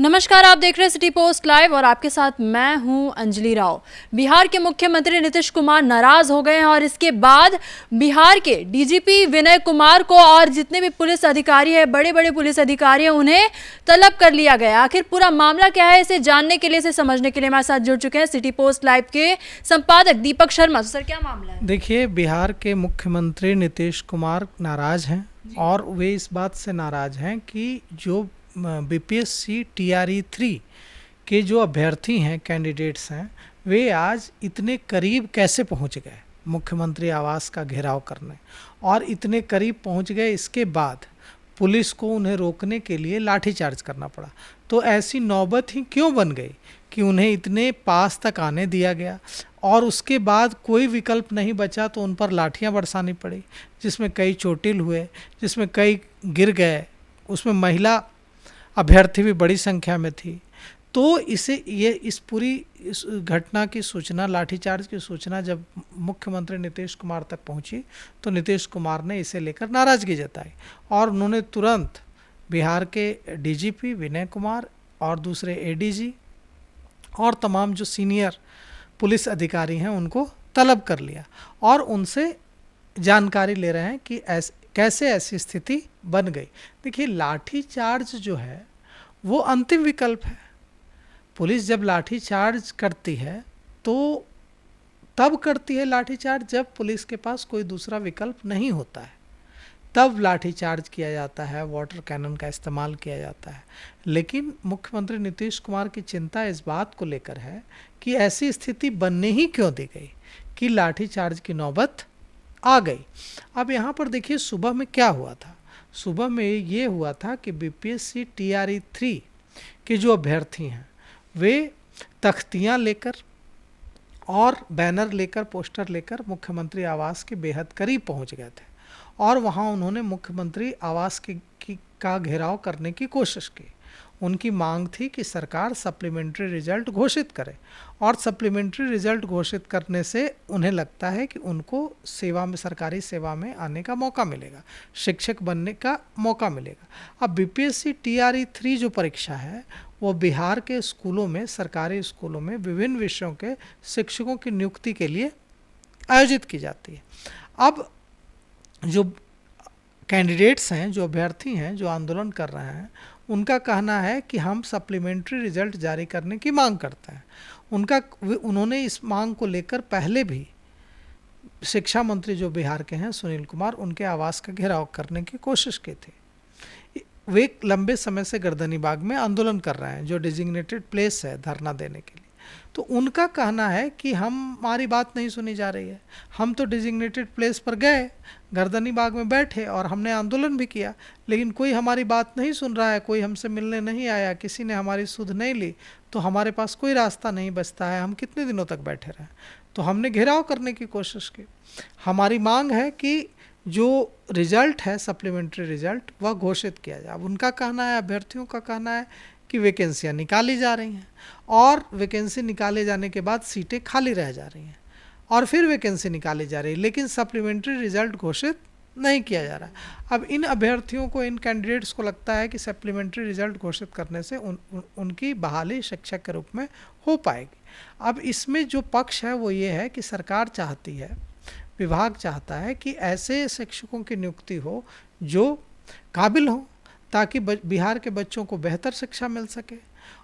नमस्कार, आप देख रहे हैं सिटी पोस्ट लाइव और आपके साथ मैं हूं अंजलि राव। बिहार के मुख्यमंत्री नीतीश कुमार नाराज हो गए हैं और इसके बाद बिहार के डीजीपी विनय कुमार को और जितने भी पुलिस अधिकारी हैं, बड़े बड़े पुलिस अधिकारी हैं, उन्हें तलब कर लिया गया। आखिर पूरा मामला क्या है, इसे जानने के लिए, इसे समझने के लिए हमारे साथ जुड़ चुके हैं सिटी पोस्ट लाइव के संपादक दीपक शर्मा। सर, क्या मामला है? देखिए, बिहार के मुख्यमंत्री नीतीश कुमार नाराज हैं और वे इस बात से नाराज हैं कि जो बीपीएससी टीआरई 3 के जो अभ्यर्थी हैं, कैंडिडेट्स हैं, वे आज इतने करीब कैसे पहुंच गए मुख्यमंत्री आवास का घेराव करने, और इतने करीब पहुंच गए इसके बाद पुलिस को उन्हें रोकने के लिए लाठीचार्ज करना पड़ा। तो ऐसी नौबत ही क्यों बन गई कि उन्हें इतने पास तक आने दिया गया और उसके बाद कोई विकल्प नहीं बचा तो उन पर लाठियां बरसानी पड़ी, जिसमें कई चोटिल हुए, जिसमें कई गिर गए, उसमें महिला अभ्यर्थी भी बड़ी संख्या में थी। तो इस पूरी इस घटना की सूचना, लाठीचार्ज की सूचना जब मुख्यमंत्री नीतीश कुमार तक पहुंची तो नीतीश कुमार ने इसे लेकर नाराज़गी जताई और उन्होंने तुरंत बिहार के डीजीपी विनय कुमार और दूसरे एडीजी और तमाम जो सीनियर पुलिस अधिकारी हैं उनको तलब कर लिया और उनसे जानकारी ले रहे हैं कि कैसे ऐसी स्थिति बन गई। देखिए, लाठीचार्ज जो है वो अंतिम विकल्प है। पुलिस जब लाठीचार्ज करती है तो तब करती है लाठीचार्ज जब पुलिस के पास कोई दूसरा विकल्प नहीं होता है, तब लाठीचार्ज किया जाता है, वाटर कैनन का इस्तेमाल किया जाता है। लेकिन मुख्यमंत्री नीतीश कुमार की चिंता इस बात को लेकर है कि ऐसी स्थिति बनने ही क्यों दी गई कि लाठीचार्ज की नौबत आ गई। अब यहाँ पर देखिए, सुबह में क्या हुआ था। सुबह में ये हुआ था कि बीपीएससी टीआरई 3 के जो अभ्यर्थी हैं वे तख्तियाँ लेकर और बैनर लेकर, पोस्टर लेकर मुख्यमंत्री आवास के बेहद करीब पहुँच गए थे और वहाँ उन्होंने मुख्यमंत्री आवास का घेराव करने की कोशिश की। उनकी मांग थी कि सरकार सप्लीमेंट्री रिजल्ट घोषित करे और सप्लीमेंट्री रिजल्ट घोषित करने से उन्हें लगता है कि उनको सेवा में, सरकारी सेवा में आने का मौका मिलेगा, शिक्षक बनने का मौका मिलेगा। अब बीपीएससी टीआरई 3 जो परीक्षा है वो बिहार के स्कूलों में, सरकारी स्कूलों में विभिन्न विषयों के शिक्षकों की नियुक्ति के लिए आयोजित की जाती है। अब जो कैंडिडेट्स हैं, जो अभ्यर्थी हैं, जो आंदोलन कर रहे हैं, उनका कहना है कि हम सप्लीमेंट्री रिजल्ट जारी करने की मांग करते हैं। उन्होंने इस मांग को लेकर पहले भी शिक्षा मंत्री जो बिहार के हैं सुनील कुमार, उनके आवास का घेराव करने की कोशिश की थी। वे लंबे समय से गर्दनीबाग में आंदोलन कर रहे हैं, जो डिजिग्नेटेड प्लेस है धरना देने के लिए। तो उनका कहना है कि हमारी बात नहीं सुनी जा रही है। हम तो डिजिग्नेटेड प्लेस पर गए, गर्दनीबाग में बैठे और हमने आंदोलन भी किया, लेकिन कोई हमारी बात नहीं सुन रहा है, कोई हमसे मिलने नहीं आया, किसी ने हमारी सुध नहीं ली, तो हमारे पास कोई रास्ता नहीं बचता है, हम कितने दिनों तक बैठे रहें। तो हमने घेराव करने की कोशिश की। हमारी मांग है कि जो रिजल्ट है, सप्लीमेंट्री रिजल्ट, वह घोषित किया जाए। अब उनका कहना है, अभ्यर्थियों का कहना है कि वैकेंसियाँ निकाली जा रही हैं और वैकेंसी निकाले जाने के बाद सीटें खाली रह जा रही हैं और फिर वैकेंसी निकाली जा रही है, लेकिन सप्लीमेंट्री रिजल्ट घोषित नहीं किया जा रहा है। अब इन अभ्यर्थियों को, इन कैंडिडेट्स को लगता है कि सप्लीमेंट्री रिजल्ट घोषित करने से उनकी बहाली शिक्षक के रूप में हो पाएगी। अब इसमें जो पक्ष है वो ये है कि सरकार चाहती है, विभाग चाहता है कि ऐसे शिक्षकों की नियुक्ति हो जो काबिल हों, ताकि बिहार के बच्चों को बेहतर शिक्षा मिल सके,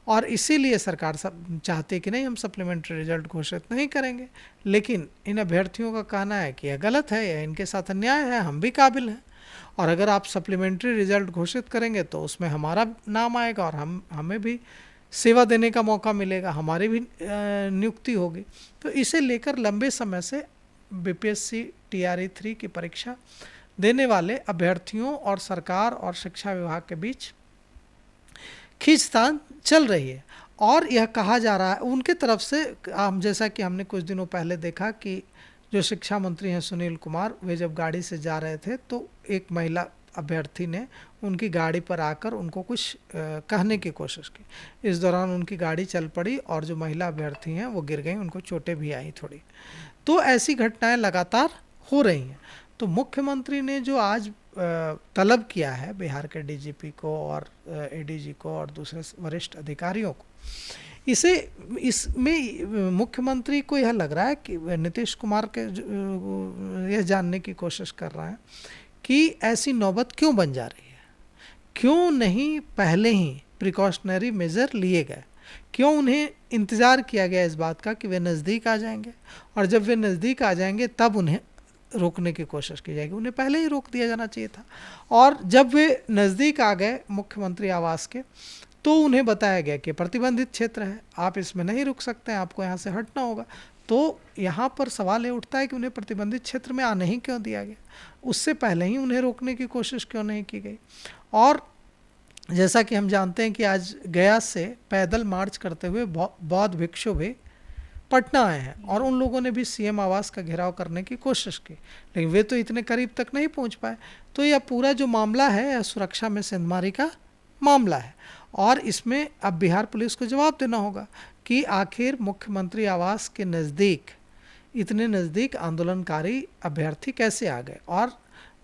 और इसीलिए सरकार चाहती है कि नहीं, हम सप्लीमेंट्री रिजल्ट घोषित नहीं करेंगे। लेकिन इन अभ्यर्थियों का कहना है कि यह गलत है, यह इनके साथ अन्याय है, हम भी काबिल हैं और अगर आप सप्लीमेंट्री रिजल्ट घोषित करेंगे तो उसमें हमारा नाम आएगा और हमें भी सेवा देने का मौका मिलेगा, हमारी भी नियुक्ति होगी। तो इसे लेकर लंबे समय से बीपीएससी टीआरई 3 की परीक्षा देने वाले अभ्यर्थियों और सरकार और शिक्षा विभाग के बीच खींचतान चल रही है और यह कहा जा रहा है उनके तरफ से, जैसा कि हमने कुछ दिनों पहले देखा कि जो शिक्षा मंत्री हैं सुनील कुमार, वे जब गाड़ी से जा रहे थे तो एक महिला अभ्यर्थी ने उनकी गाड़ी पर आकर उनको कुछ कहने की कोशिश की। इस दौरान उनकी गाड़ी चल पड़ी और जो महिला अभ्यर्थी हैं वो गिर गई, उनको चोटें भी आई थोड़ी। तो ऐसी घटनाएं लगातार हो रही हैं। तो मुख्यमंत्री ने जो आज तलब किया है बिहार के डीजीपी को और एडीजी को और दूसरे वरिष्ठ अधिकारियों को, इसमें मुख्यमंत्री को यह लग रहा है कि नीतीश कुमार के यह जानने की कोशिश कर रहा है कि ऐसी नौबत क्यों बन जा रही है, क्यों नहीं पहले ही प्रिकॉशनरी मेजर लिए गए, क्यों उन्हें इंतज़ार किया गया इस बात का कि वे नज़दीक आ जाएंगे और जब वे नज़दीक आ जाएंगे तब उन्हें रोकने की कोशिश की जाएगी। उन्हें पहले ही रोक दिया जाना चाहिए था। और जब वे नज़दीक आ गए मुख्यमंत्री आवास के तो उन्हें बताया गया कि प्रतिबंधित क्षेत्र है, आप इसमें नहीं रुक सकते हैं, आपको यहाँ से हटना होगा। तो यहाँ पर सवाल ये उठता है कि उन्हें प्रतिबंधित क्षेत्र में आने ही क्यों दिया गया, उससे पहले ही उन्हें रोकने की कोशिश क्यों नहीं की गई। और जैसा कि हम जानते हैं कि आज गया से पैदल मार्च करते हुए बौद्ध भिक्षु भी पटना आए हैं और उन लोगों ने भी सीएम आवास का घेराव करने की कोशिश की, लेकिन वे तो इतने करीब तक नहीं पहुंच पाए। तो यह पूरा जो मामला है यह सुरक्षा में सेंधमारी का मामला है और इसमें अब बिहार पुलिस को जवाब देना होगा कि आखिर मुख्यमंत्री आवास के नज़दीक, इतने नज़दीक आंदोलनकारी अभ्यर्थी कैसे आ गए। और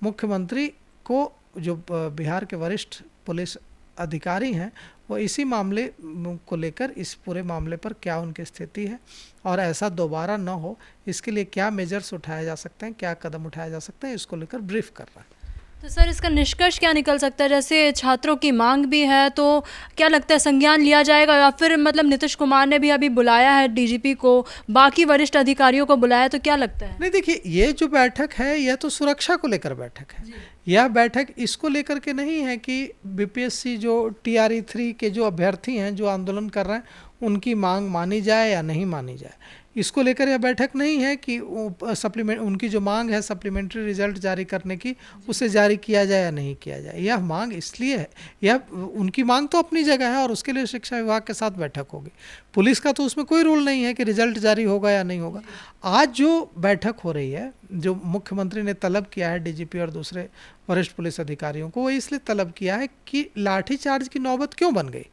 मुख्यमंत्री को जो बिहार के वरिष्ठ पुलिस अधिकारी हैं वो इसी मामले को लेकर, इस पूरे मामले पर क्या उनकी स्थिति है और ऐसा दोबारा न हो इसके लिए क्या मेजर्स उठाए जा सकते हैं, क्या कदम उठाए जा सकते हैं, इसको लेकर ब्रीफ कर रहा है। तो सर इसका निष्कर्ष क्या निकल सकता है? जैसे छात्रों की मांग भी है तो क्या लगता है संज्ञान लिया जाएगा या फिर मतलब नीतीश कुमार ने भी अभी बुलाया है डीजीपी को, बाकी वरिष्ठ अधिकारियों को बुलाया, तो क्या लगता है? नहीं देखिए, ये जो बैठक है यह तो सुरक्षा को लेकर बैठक है। यह बैठक इसको लेकर के नहीं है कि बीपीएससी जो TRE 3 के जो अभ्यर्थी हैं जो आंदोलन कर रहे हैं उनकी मांग मानी जाए या नहीं मानी जाए, इसको लेकर यह बैठक नहीं है कि उनकी जो मांग है सप्लीमेंट्री रिजल्ट जारी करने की, उसे जारी किया जाए या नहीं किया जाए। यह मांग इसलिए है, यह उनकी मांग तो अपनी जगह है और उसके लिए शिक्षा विभाग के साथ बैठक होगी। पुलिस का तो उसमें कोई रोल नहीं है कि रिजल्ट जारी होगा या नहीं होगा। आज जो बैठक हो रही है, जो मुख्यमंत्री ने तलब किया है डीजीपी और दूसरे वरिष्ठ पुलिस अधिकारियों को, वो इसलिए तलब किया है कि लाठीचार्ज की नौबत क्यों बन गई,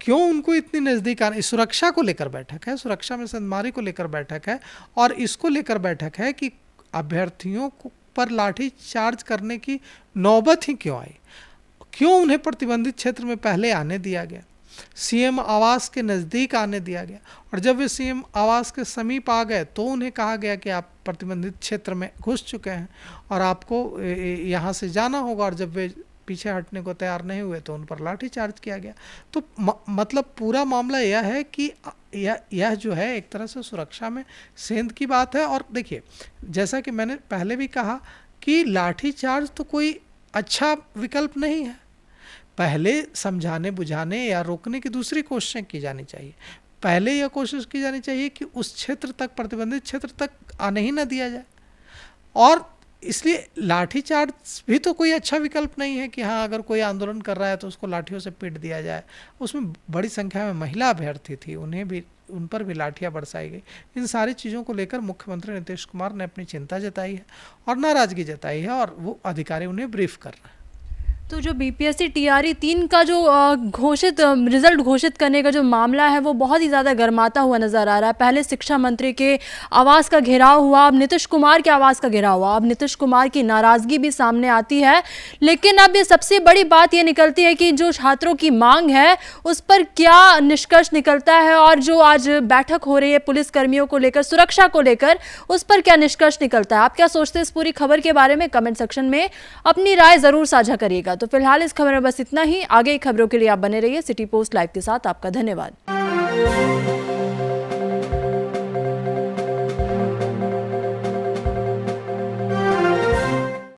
क्यों उनको इतनी नज़दीक आने, सुरक्षा को लेकर बैठक है, सुरक्षा में सेंधमारी को लेकर बैठक है और इसको लेकर बैठक है कि अभ्यर्थियों पर लाठी चार्ज करने की नौबत ही क्यों आई, क्यों उन्हें प्रतिबंधित क्षेत्र में पहले आने दिया गया, सीएम आवास के नज़दीक आने दिया गया और जब वे सीएम आवास के समीप आ गए तो उन्हें कहा गया कि आप प्रतिबंधित क्षेत्र में घुस चुके हैं और आपको यहाँ से जाना होगा, और जब वे पीछे हटने को तैयार नहीं हुए तो उन पर लाठी चार्ज किया गया। तो मतलब पूरा मामला यह है कि यह जो है एक तरह से सुरक्षा में सेंध की बात है। और देखिए, जैसा कि मैंने पहले भी कहा कि लाठी चार्ज तो कोई अच्छा विकल्प नहीं है। पहले समझाने बुझाने या रोकने की दूसरी कोशिशें की जानी चाहिए। पहले यह कोशिश की जानी चाहिए कि उस क्षेत्र तक, प्रतिबंधित क्षेत्र तक आने ही न दिया जाए। और इसलिए लाठीचार्ज भी तो कोई अच्छा विकल्प नहीं है कि हाँ अगर कोई आंदोलन कर रहा है तो उसको लाठियों से पीट दिया जाए। उसमें बड़ी संख्या में महिला अभ्यर्थी थी, उन पर भी लाठियाँ बरसाई गई। इन सारी चीज़ों को लेकर मुख्यमंत्री नीतीश कुमार ने अपनी चिंता जताई है और नाराज़गी जताई है और वो अधिकारी उन्हें ब्रीफ कर रहे हैं। तो जो बीपीएससी TRE 3 का जो रिजल्ट घोषित करने का जो मामला है वो बहुत ही ज़्यादा गर्माता हुआ नज़र आ रहा है। पहले शिक्षा मंत्री के आवास का घेराव हुआ, अब नीतीश कुमार के आवास का घेराव हुआ, अब नीतीश कुमार की नाराज़गी भी सामने आती है। लेकिन अब ये सबसे बड़ी बात ये निकलती है कि जो छात्रों की मांग है उस पर क्या निष्कर्ष निकलता है और जो आज बैठक हो रही है पुलिसकर्मियों को लेकर, सुरक्षा को लेकर, उस पर क्या निष्कर्ष निकलता है। आप क्या सोचते हैं इस पूरी खबर के बारे में? कमेंट सेक्शन में अपनी राय ज़रूर साझा करिएगा। तो फिलहाल इस खबर में बस इतना ही। आगे की खबरों के लिए आप बने रहिए सिटी पोस्ट लाइव के साथ। आपका धन्यवाद।